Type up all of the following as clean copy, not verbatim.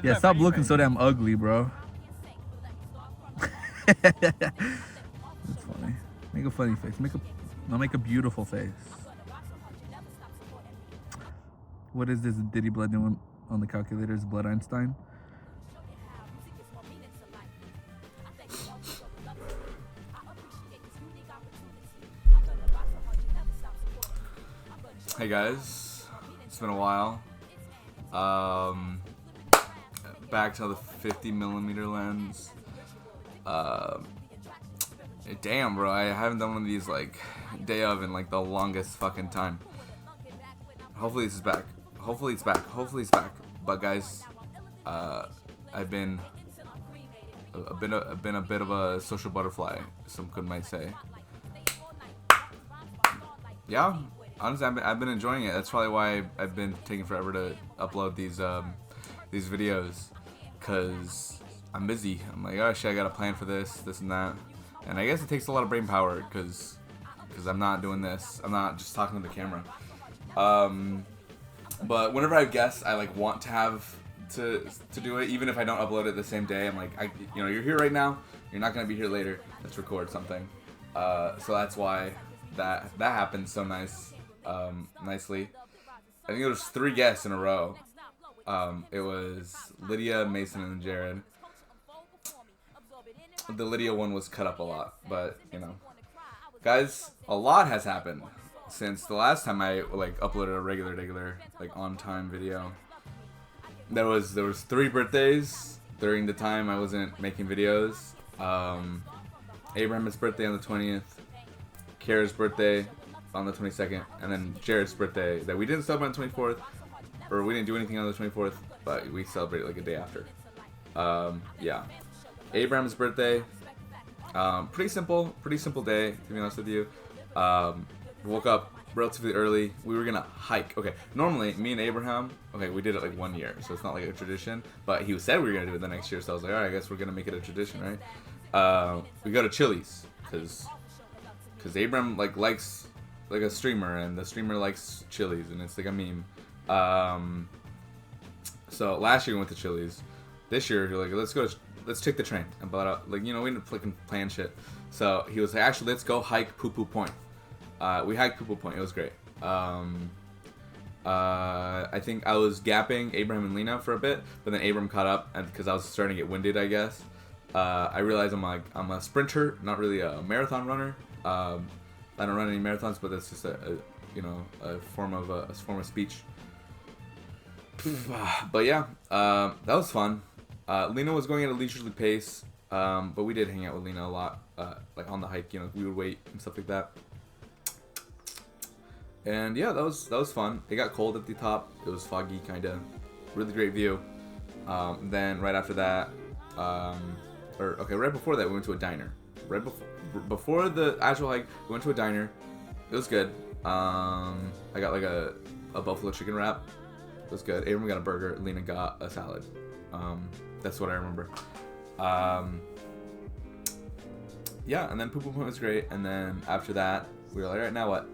Yeah, stop looking so damn ugly, bro. That's funny. Make a funny face. Make a beautiful face. What is this Diddy Blood doing on the calculator? Is Blood Einstein? Hey guys, it's been a while. Back to the 50mm lens. Damn, bro, I haven't done one of these like day of in like the longest fucking time. Hopefully this is back. Hopefully it's back. Hopefully it's back. But guys, I've been a bit of a social butterfly, some might say. Yeah. Honestly, I've been enjoying it. That's probably why I've been taking forever to upload these videos, cause I'm busy. I'm like, oh shit, I got a plan for this and that, and I guess it takes a lot of brain power, cause I'm not doing this. I'm not just talking to the camera. But whenever I have guests, I like want to have to do it, even if I don't upload it the same day. I'm like, you're here right now. You're not gonna be here later. Let's record something. So that's why that happened so nicely. I think it was 3 guests in a row. It was Lydia, Mason, and Jared. The Lydia one was cut up a lot, but guys, a lot has happened since the last time I like uploaded a regular like on time video. There was 3 birthdays during the time I wasn't making videos. Abraham's birthday on the 20th, Kara's birthday on the 22nd, and then Jared's birthday that we didn't celebrate on the 24th, or we didn't do anything on the 24th, but we celebrated like a day after. Yeah. Abraham's birthday, pretty simple day, to be honest with you. Woke up relatively early. We were gonna hike. Okay, normally me and Abraham, we did it like 1 year, so it's not like a tradition, but he said we were gonna do it the next year, so I was like, alright, I guess we're gonna make it a tradition, right? We go to Chili's, because Abraham likes like a streamer, and the streamer likes Chili's, and it's like a meme. So last year we went to Chili's. This year you're like, let's take the train and bought out, we didn't fucking plan shit. So he was like, actually, let's go hike Poo Poo Point. We hiked Poo Poo Point. It was great. I think I was gapping Abraham and Lena for a bit, but then Abraham caught up, and because I was starting to get winded, I guess. I realized I'm a sprinter, not really a marathon runner. I don't run any marathons, but that's just a form of speech. But yeah, that was fun. Lena was going at a leisurely pace, but we did hang out with Lena a lot, like on the hike. We would wait and stuff like that. And yeah, that was fun. It got cold at the top. It was foggy, kind of. Really great view. Then right after that, right before that, we went to a diner. Right before the actual hike, we went to a diner. It was good. I got like a buffalo chicken wrap. It was good. Abram got a burger. Lena got a salad. That's what I remember. Yeah, and then Poo Poo Point was great. And then after that, we were like, all right, now what?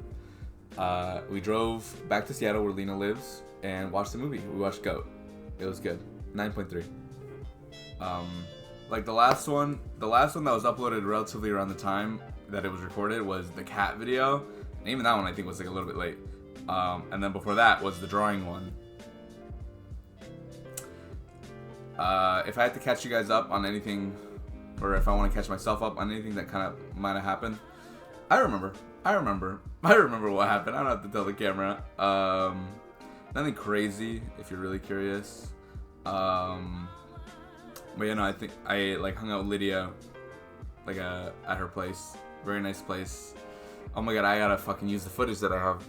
We drove back to Seattle where Lena lives and watched the movie. We watched Goat. It was good. 9.3. Like the last one that was uploaded relatively around the time that it was recorded was the cat video. And even that one I think was like a little bit late. And then before that was the drawing one. If I had to catch you guys up on anything, or if I want to catch myself up on anything that kind of might have happened, I remember what happened. I don't have to tell the camera. Nothing crazy if you're really curious. But I think I like hung out with Lydia, like at her place. Very nice place. Oh my god, I gotta fucking use the footage that I have.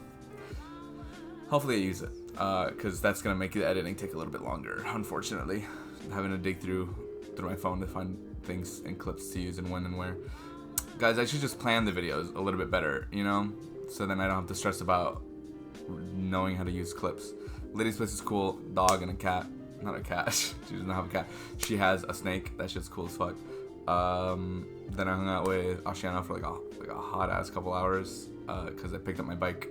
Hopefully I use it, cause that's gonna make the editing take a little bit longer. Unfortunately, having to dig through my phone to find things and clips to use and when and where. Guys, I should just plan the videos a little bit better, so then I don't have to stress about knowing how to use clips. Lydia's place is cool. Dog and a cat. Not a cat. She doesn't have a cat. She has a snake. That shit's cool as fuck. Then I hung out with Ashiana for like a hot ass couple hours because I picked up my bike.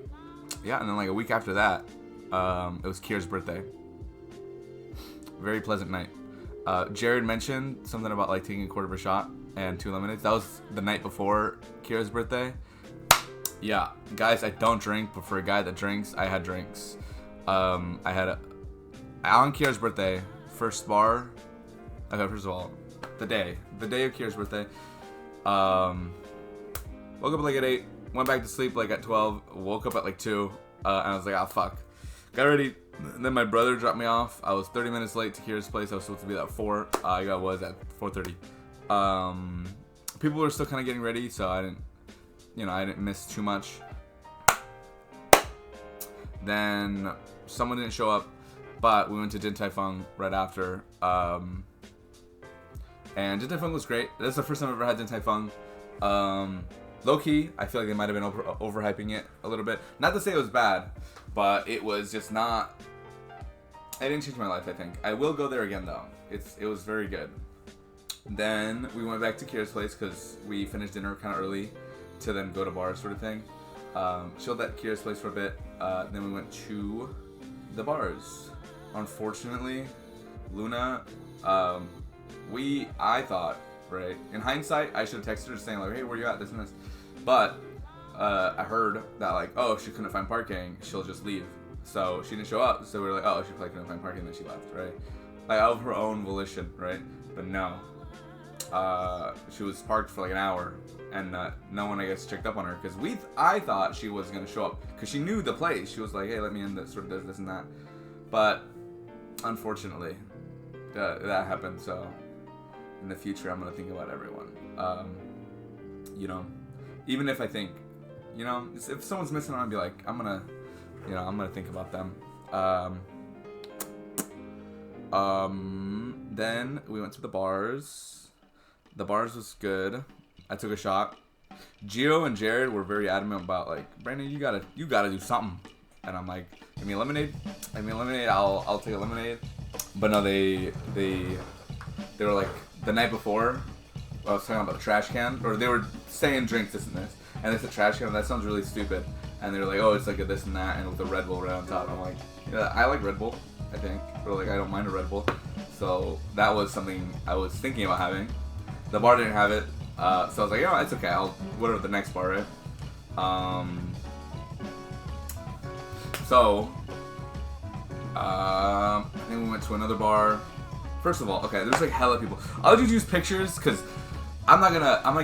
Yeah, and then like a week after that, it was Kira's birthday. Very pleasant night. Jared mentioned something about like taking a quarter of a shot and 2 lemonades. That was the night before Kira's birthday. Yeah, guys, I don't drink, but for a guy that drinks, I had drinks. I had on Kira's birthday, first bar. Okay, first of all, the day of Kira's birthday. Woke up like at 8, went back to sleep like at 12, woke up at like 2, and I was like, ah, fuck. Got ready, and then my brother dropped me off. I was 30 minutes late to Kira's place. I was supposed to be there at 4. I was at 4:30. People were still kind of getting ready, so I didn't miss too much. Then someone didn't show up, but we went to Din Tai Fung right after. And Din Tai Fung was great. This is the first time I've ever had Din Tai Fung. Low key, I feel like they might have been overhyping it a little bit. Not to say it was bad, but it was just not. It didn't change my life, I think. I will go there again though. It was very good. Then we went back to Kira's place because we finished dinner kind of early to then go to bars sort of thing. Chilled at Kira's place for a bit. Then we went to the bars. Unfortunately, Luna, I thought, right, in hindsight, I should have texted her saying like, hey, where you at, this and this. But I heard that like, oh, if she couldn't find parking, she'll just leave. So she didn't show up. So we were like, oh, she probably couldn't find parking, then she left, right? Like out of her own volition, right? But no. She was parked for like an hour, and no one, I guess, checked up on her because I thought she was gonna show up because she knew the place. She was like, hey, let me in. That sort of does this and that. But unfortunately, that happened. So in the future, I'm gonna think about everyone. Even if I think, if someone's missing, I'll be like, I'm gonna think about them. Then we went to the bars. The bars was good. I took a shot. Gio and Jared were very adamant about like, Brandon, you gotta do something. And I'm like, give me a lemonade. I'll take a lemonade. But no, they were like, the night before, I was talking about the trash can, or they were saying drink this and this, and it's a trash can. That sounds really stupid. And they were like, oh, it's like a this and that, and with a Red Bull right on top. I'm like, yeah, I like Red Bull, I think, or like I don't mind a Red Bull. So that was something I was thinking about having. The bar didn't have it, so I was like, it's okay. I'll whatever the next bar, right? Then we went to another bar. First of all, okay, there's like hella people. I'll just use pictures because I'm not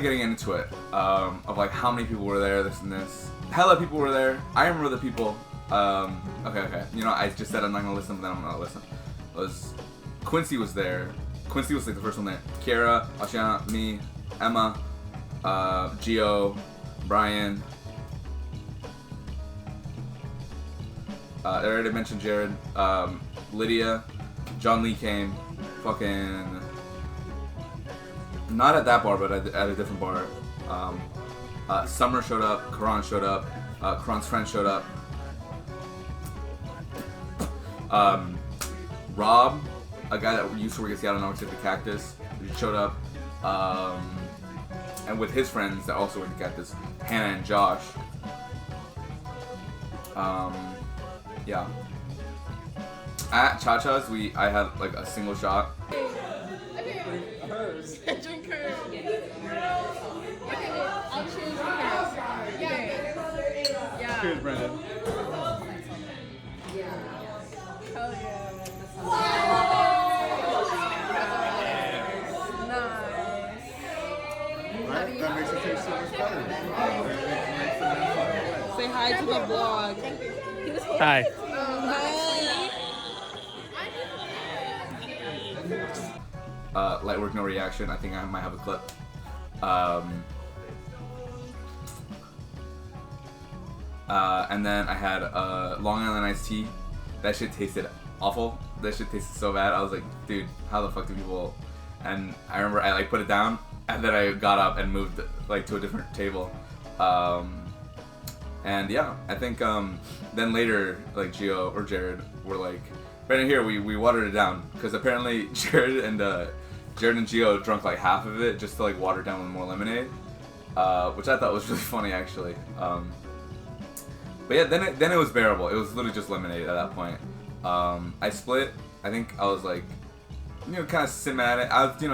getting into it of like how many people were there, this and this. Hella people were there. I remember the people. Okay. I just said I'm not gonna listen, but then I'm gonna listen. Quincy was there. Quincy was like the first one there. Kira, Ashana, me, Emma, Gio, Brian. I already mentioned Jared. Lydia, John Lee came. Fucking not at that bar, but at a different bar. Summer showed up. Karan showed up. Karan's friend showed up. Rob, a guy that used to work at Seattle now works at the Cactus, he showed up. And with his friends that also work at the Cactus, Hannah and Josh. Yeah. At Cha-Cha's, I had like a single shot. Hers. Drink hers. Yeah. Cheers, Brandon. Hell yeah. Nice. Right? That makes it taste so much better. Say hi to the vlog. Hi. Light work, no reaction. I think I might have a clip. And then I had Long Island iced tea. That shit tasted awful. That shit tasted so bad. I was like, dude, how the fuck do people? And I remember I like put it down, and then I got up and moved like to a different table. And yeah, I think then later like Gio or Jared were like, Brandon, here we watered it down because apparently Jared and Gio drunk like half of it just to like water it down with more lemonade, which I thought was really funny actually. But yeah, then it was bearable. It was literally just lemonade at that point. I split. I think I was like kind of sim at it.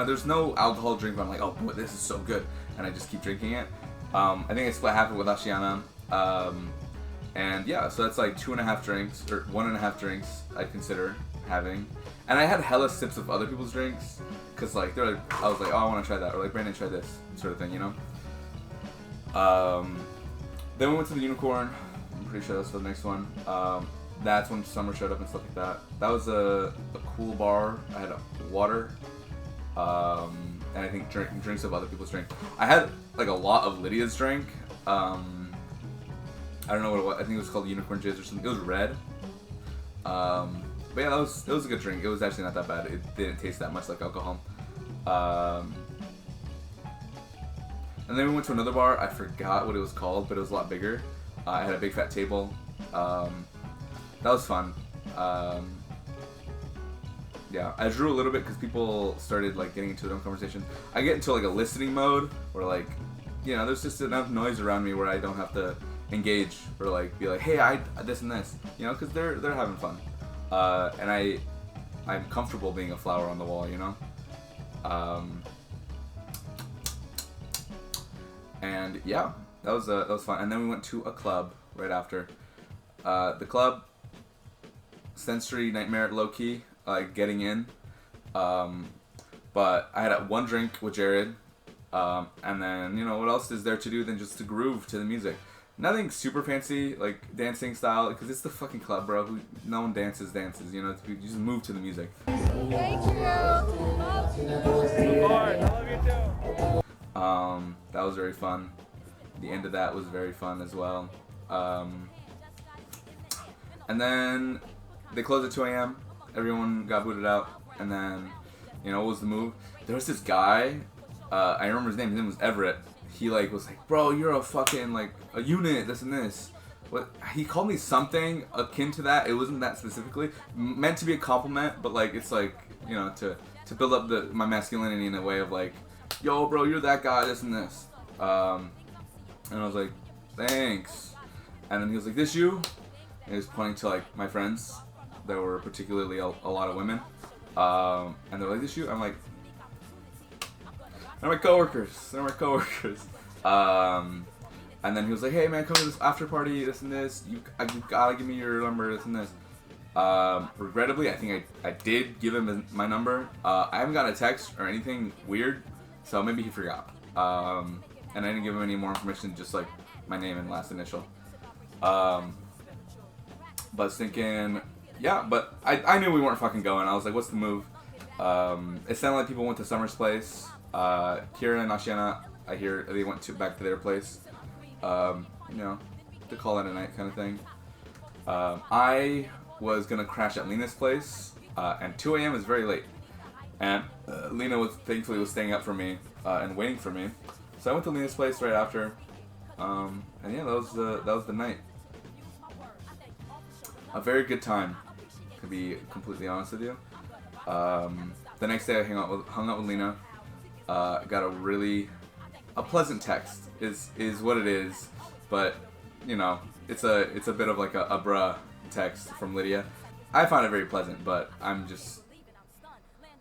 There's no alcohol drink, but I'm like, oh boy, this is so good, and I just keep drinking it. I think it's what happened with Ashiana. And yeah, so that's like 2.5 drinks, or 1.5 drinks I'd consider having. And I had hella sips of other people's drinks, cause like I was like, oh, I want to try that, or like Brandon, try this, sort of thing, Then we went to the Unicorn. I'm pretty sure that's the next one. That's when Summer showed up and stuff like that. That was a cool bar. I had water, and I think drinks of other people's drink. I had like a lot of Lydia's drink. I don't know what it was. I think it was called Unicorn Jizz or something. It was red. But yeah, it was a good drink. It was actually not that bad. It didn't taste that much like alcohol. And then we went to another bar. I forgot what it was called, but it was a lot bigger. I had a big fat table. That was fun. Yeah, I drew a little bit because people started like getting into their own conversation. I get into like a listening mode where like, there's just enough noise around me where I don't have to engage or like be like, hey, I this and this, because they're having fun, and I'm comfortable being a flower on the wall, and yeah, that was fun. And then we went to a club right after. The club, sensory nightmare, low key, like getting in, but I had one drink with Jared, and then what else is there to do than just to groove to the music. Nothing super fancy, like dancing style, because it's the fucking club, bro. No one dances. You just move to the music. Thank you. That was very fun. The end of that was very fun as well. And then they closed at 2 a.m. Everyone got booted out, and then what was the move? There was this guy. I remember his name. His name was Everett. He was like, bro, you're a fucking like a unit, this and this. What he called me something akin to that. It wasn't that specifically meant to be a compliment, but like it's like to build up my masculinity in a way of like, yo, bro, you're that guy, this and this. And I was like, thanks. And then he was like, this you? And he was pointing to like my friends. There were particularly a lot of women. And they're like, this you? I'm like, they're my coworkers. And then he was like, hey man, come to this after party, this and this. You gotta give me your number, this and this. Regrettably, I think I did give him my number. I haven't got a text or anything weird, so maybe he forgot. And I didn't give him any more information, just like my name and last initial. But I was thinking, yeah, but I knew we weren't fucking going. I was like, what's the move? It sounded like people went to Summer's place. Kira and Ashiana, I hear they went back to their place. To call it a night kind of thing. I was gonna crash at Lena's place, and 2 a.m. is very late. And Lena thankfully was staying up for me and waiting for me. So I went to Lena's place right after. And yeah, that was the night. A very good time, to be completely honest with you. The next day I hung out with Lena. Got a pleasant text is what it is, but it's a bit of like a bruh text from Lydia. I find it very pleasant, but I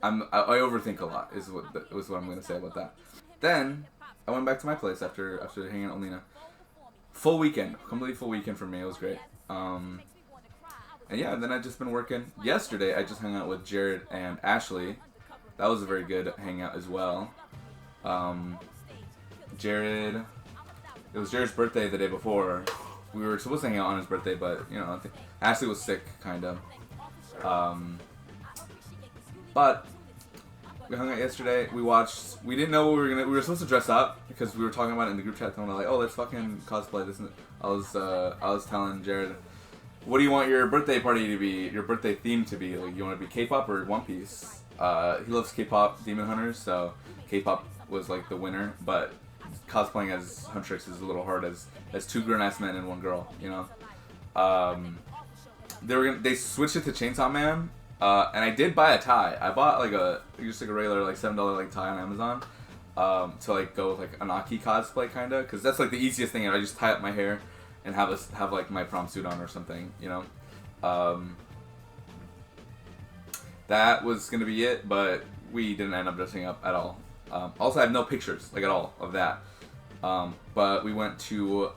overthink a lot is what I'm gonna say about that. Then I went back to my place after hanging out with Lena. Full weekend, completely full weekend for me. It was great. And yeah, then I've just been working. Yesterday I just hung out with Jared and Ashley. That was a very good hangout as well. It was Jared's birthday the day before. We were supposed to hang out on his birthday, but I think Ashley was sick, kind of. But we hung out yesterday. We didn't know what we were supposed to dress up because we were talking about it in the group chat. And we're like, oh, let's fucking cosplay this. I was telling Jared, what do you want your birthday party to be? Your birthday theme to be? Like, you want to be K-pop or One Piece? He loves K-pop Demon Hunters, so K-pop was like the winner, but cosplaying as Huntrix is a little hard as two grown-ass men and one girl, They switched it to Chainsaw Man, and I did buy a tie. I bought like just a regular like $7 like tie on Amazon, to like go with like an Aki cosplay kinda, cause that's like the easiest thing. I just tie up my hair and have like my prom suit on or something, Then that was gonna be it, but we didn't end up dressing up at all. Also, I have no pictures, like, at all of that. But we went to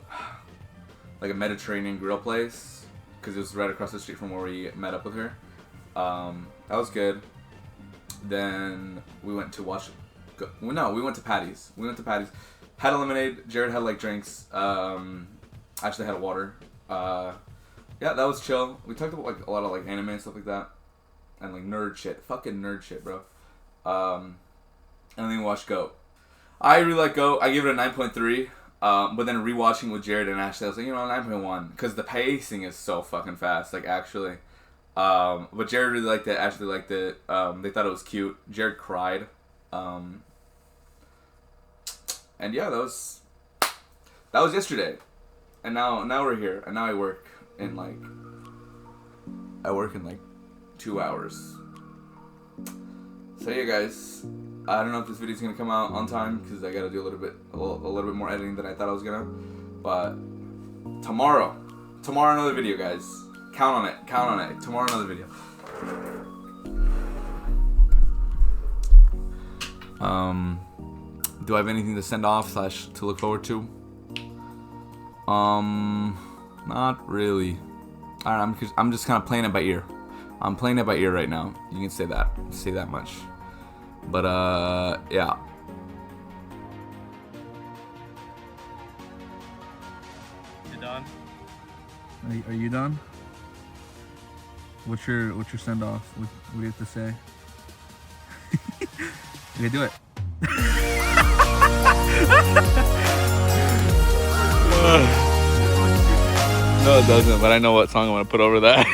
like a Mediterranean grill place because it was right across the street from where we met up with her. That was good. Then we went to watch. No, we went to Patty's. Had a lemonade. Jared had like drinks. Actually had a water. Yeah, that was chill. We talked about like a lot of like anime and stuff like that, and like nerd shit. Fucking nerd shit, bro. And then we watched Goat. I really like Goat. I gave it a 9.3. But then rewatching with Jared and Ashley, I was like, 9.1, because the pacing is so fucking fast. Like actually. But Jared really liked it. Ashley liked it. They thought it was cute. Jared cried. And yeah, that was yesterday. And now we're here. And now I work in like 2 hours. So yeah, guys, I don't know if this video's gonna come out on time because I gotta do a little bit more editing than I thought I was gonna. But tomorrow another video, guys. Count on it. Tomorrow another video. Do I have anything to send off / to look forward to? Not really. I don't know, I'm just kind of playing it by ear. I'm playing it by ear right now. You can say that much. But yeah. You done? Are you done? What's your send off? What do you have to say? Okay, do it. No, it doesn't, but I know what song I'm gonna put over that.